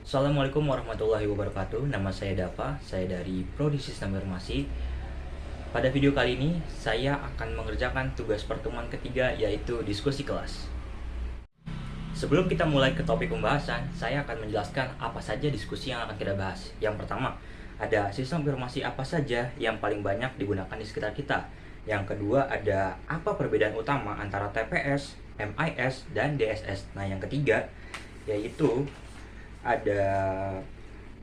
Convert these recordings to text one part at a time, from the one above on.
Assalamualaikum warahmatullahi wabarakatuh. Nama saya Dava, saya dari Prodi Sistem Informasi. Pada video kali ini, saya akan mengerjakan tugas pertemuan ketiga, yaitu diskusi kelas. Sebelum kita mulai ke topik pembahasan, saya akan menjelaskan apa saja diskusi yang akan kita bahas. Yang pertama, ada sistem informasi apa saja yang paling banyak digunakan di sekitar kita. Yang kedua, ada apa perbedaan utama antara TPS, MIS, dan DSS. Nah, yang ketiga, yaitu ada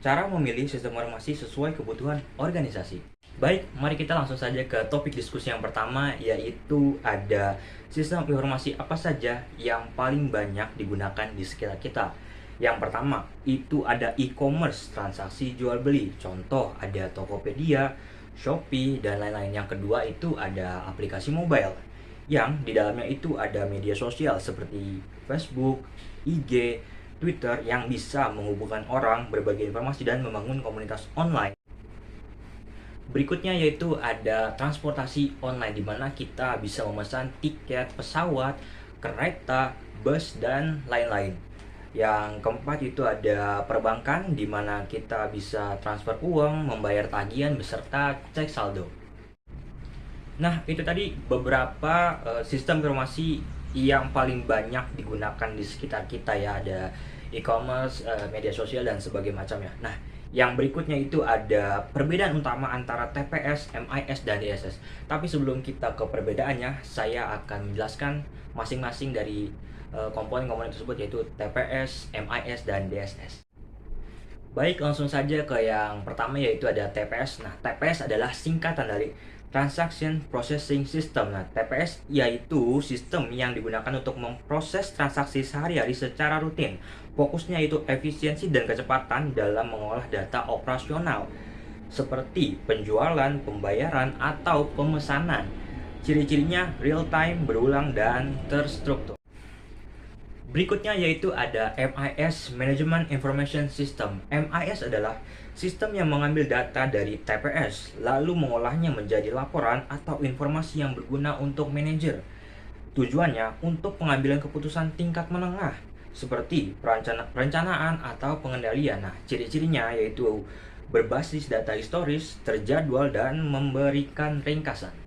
cara memilih sistem informasi sesuai kebutuhan organisasi. Baik, mari kita langsung saja ke topik diskusi yang pertama, yaitu ada sistem informasi apa saja yang paling banyak digunakan di sekitar kita. Yang pertama, itu ada e-commerce, transaksi jual beli. Contoh, ada Tokopedia, Shopee, dan lain-lain. Yang kedua, itu ada aplikasi mobile, yang di dalamnya itu ada media sosial seperti Facebook, IG, Twitter, yang bisa menghubungkan orang, berbagi informasi, dan membangun komunitas online. Berikutnya yaitu ada transportasi online, di mana kita bisa memesan tiket pesawat, kereta, bus, dan lain-lain. Yang keempat itu ada perbankan, di mana kita bisa transfer uang, membayar tagihan, beserta cek saldo. Nah, itu tadi beberapa sistem informasi yang paling banyak digunakan di sekitar kita ya. Ada e-commerce, media sosial, dan sebagainya macamnya. Nah, yang berikutnya itu ada perbedaan utama antara TPS, MIS, dan DSS. Tapi sebelum kita ke perbedaannya, saya akan menjelaskan masing-masing dari komponen-komponen tersebut, yaitu TPS, MIS, dan DSS. Baik, langsung saja ke yang pertama, yaitu ada TPS. Nah, TPS adalah singkatan dari Transaction Processing System. Nah, TPS yaitu sistem yang digunakan untuk memproses transaksi sehari-hari secara rutin. Fokusnya itu efisiensi dan kecepatan dalam mengolah data operasional, seperti penjualan, pembayaran, atau pemesanan. Ciri-cirinya real-time, berulang, dan terstruktur. Berikutnya yaitu ada MIS, Management Information System. MIS adalah sistem yang mengambil data dari TPS, lalu mengolahnya menjadi laporan atau informasi yang berguna untuk manajer. Tujuannya untuk pengambilan keputusan tingkat menengah, seperti perencanaan atau pengendalian. Nah, ciri-cirinya yaitu berbasis data historis, terjadwal, dan memberikan ringkasan.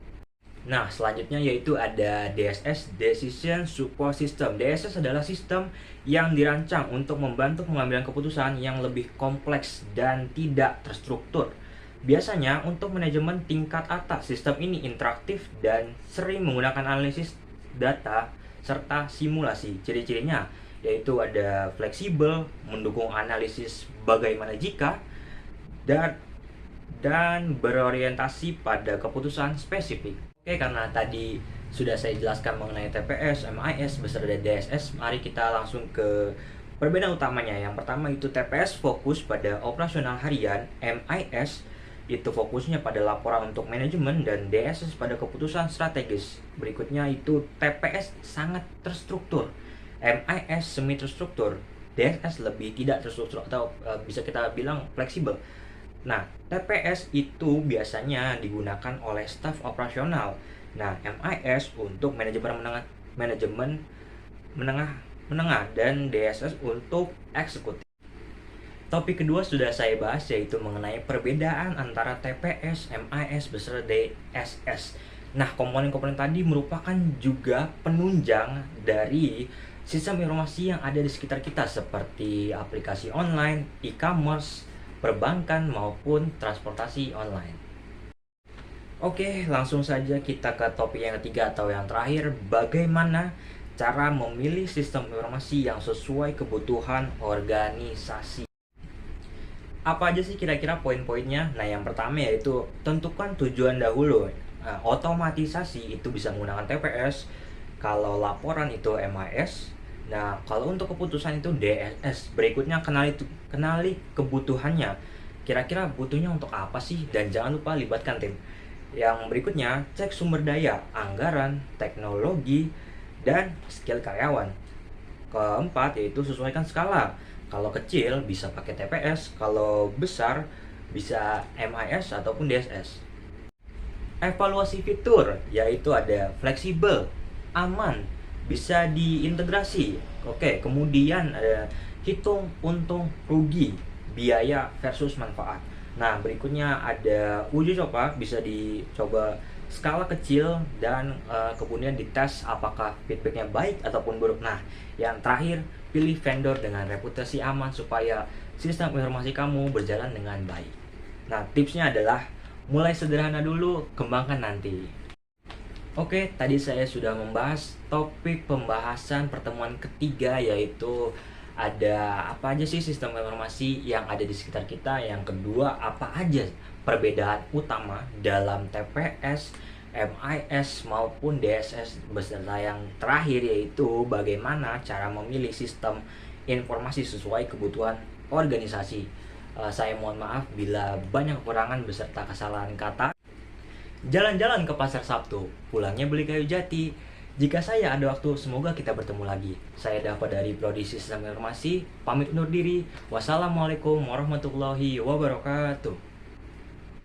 Nah, selanjutnya yaitu ada DSS, Decision Support System. DSS adalah sistem yang dirancang untuk membantu pengambilan keputusan yang lebih kompleks dan tidak terstruktur. Biasanya untuk manajemen tingkat atas, sistem ini interaktif dan sering menggunakan analisis data serta simulasi. Ciri-cirinya yaitu ada fleksibel, mendukung analisis bagaimana jika, dan berorientasi pada keputusan spesifik. Oke, karena tadi sudah saya jelaskan mengenai TPS, MIS, beserta DSS, mari kita langsung ke perbedaan utamanya. Yang pertama itu TPS fokus pada operasional harian, MIS itu fokusnya pada laporan untuk manajemen, dan DSS pada keputusan strategis. Berikutnya itu TPS sangat terstruktur, MIS semi terstruktur, DSS lebih tidak terstruktur atau bisa kita bilang fleksibel. Nah, TPS itu biasanya digunakan oleh staf operasional. Nah, MIS untuk manajemen menengah, dan DSS untuk eksekutif. Topik kedua sudah saya bahas, yaitu mengenai perbedaan antara TPS, MIS, beserta DSS. Nah, komponen-komponen tadi merupakan juga penunjang dari sistem informasi yang ada di sekitar kita, seperti aplikasi online, e-commerce, perbankan, maupun transportasi online. Oke, langsung saja kita ke topik yang ketiga atau yang terakhir, bagaimana cara memilih sistem informasi yang sesuai kebutuhan organisasi. Apa aja sih kira-kira poin-poinnya? Nah, yang pertama yaitu tentukan tujuan dahulu. Nah, otomatisasi itu bisa menggunakan TPS, kalau laporan itu MIS. Nah, kalau untuk keputusan itu DSS. Berikutnya kenali kebutuhannya. Kira-kira butuhnya untuk apa sih? Dan jangan lupa libatkan tim. Yang berikutnya, cek sumber daya, anggaran, teknologi, dan skill karyawan. Keempat, yaitu sesuaikan skala. Kalau kecil bisa pakai TPS, kalau besar bisa MIS ataupun DSS. Evaluasi fitur, yaitu ada fleksibel, aman, bisa diintegrasi. Oke, kemudian ada hitung untung rugi, biaya versus manfaat. Nah, berikutnya ada uji coba, bisa dicoba skala kecil dan kemudian dites apakah feedbacknya baik ataupun buruk. Nah, yang terakhir, pilih vendor dengan reputasi aman supaya sistem informasi kamu berjalan dengan baik. Nah, tipsnya adalah mulai sederhana dulu, kembangkan nanti. Oke, tadi saya sudah membahas topik pembahasan pertemuan ketiga, yaitu ada apa aja sih sistem informasi yang ada di sekitar kita. Yang kedua, apa aja perbedaan utama dalam TPS, MIS maupun DSS, beserta yang terakhir yaitu bagaimana cara memilih sistem informasi sesuai kebutuhan organisasi. Saya mohon maaf bila banyak kekurangan beserta kesalahan kata. Jalan-jalan ke pasar Sabtu, pulangnya beli kayu jati. Jika saya ada waktu, semoga kita bertemu lagi. Saya Dava dari Prodi Sistem Informasi, pamit undur diri. Wassalamualaikum warahmatullahi wabarakatuh.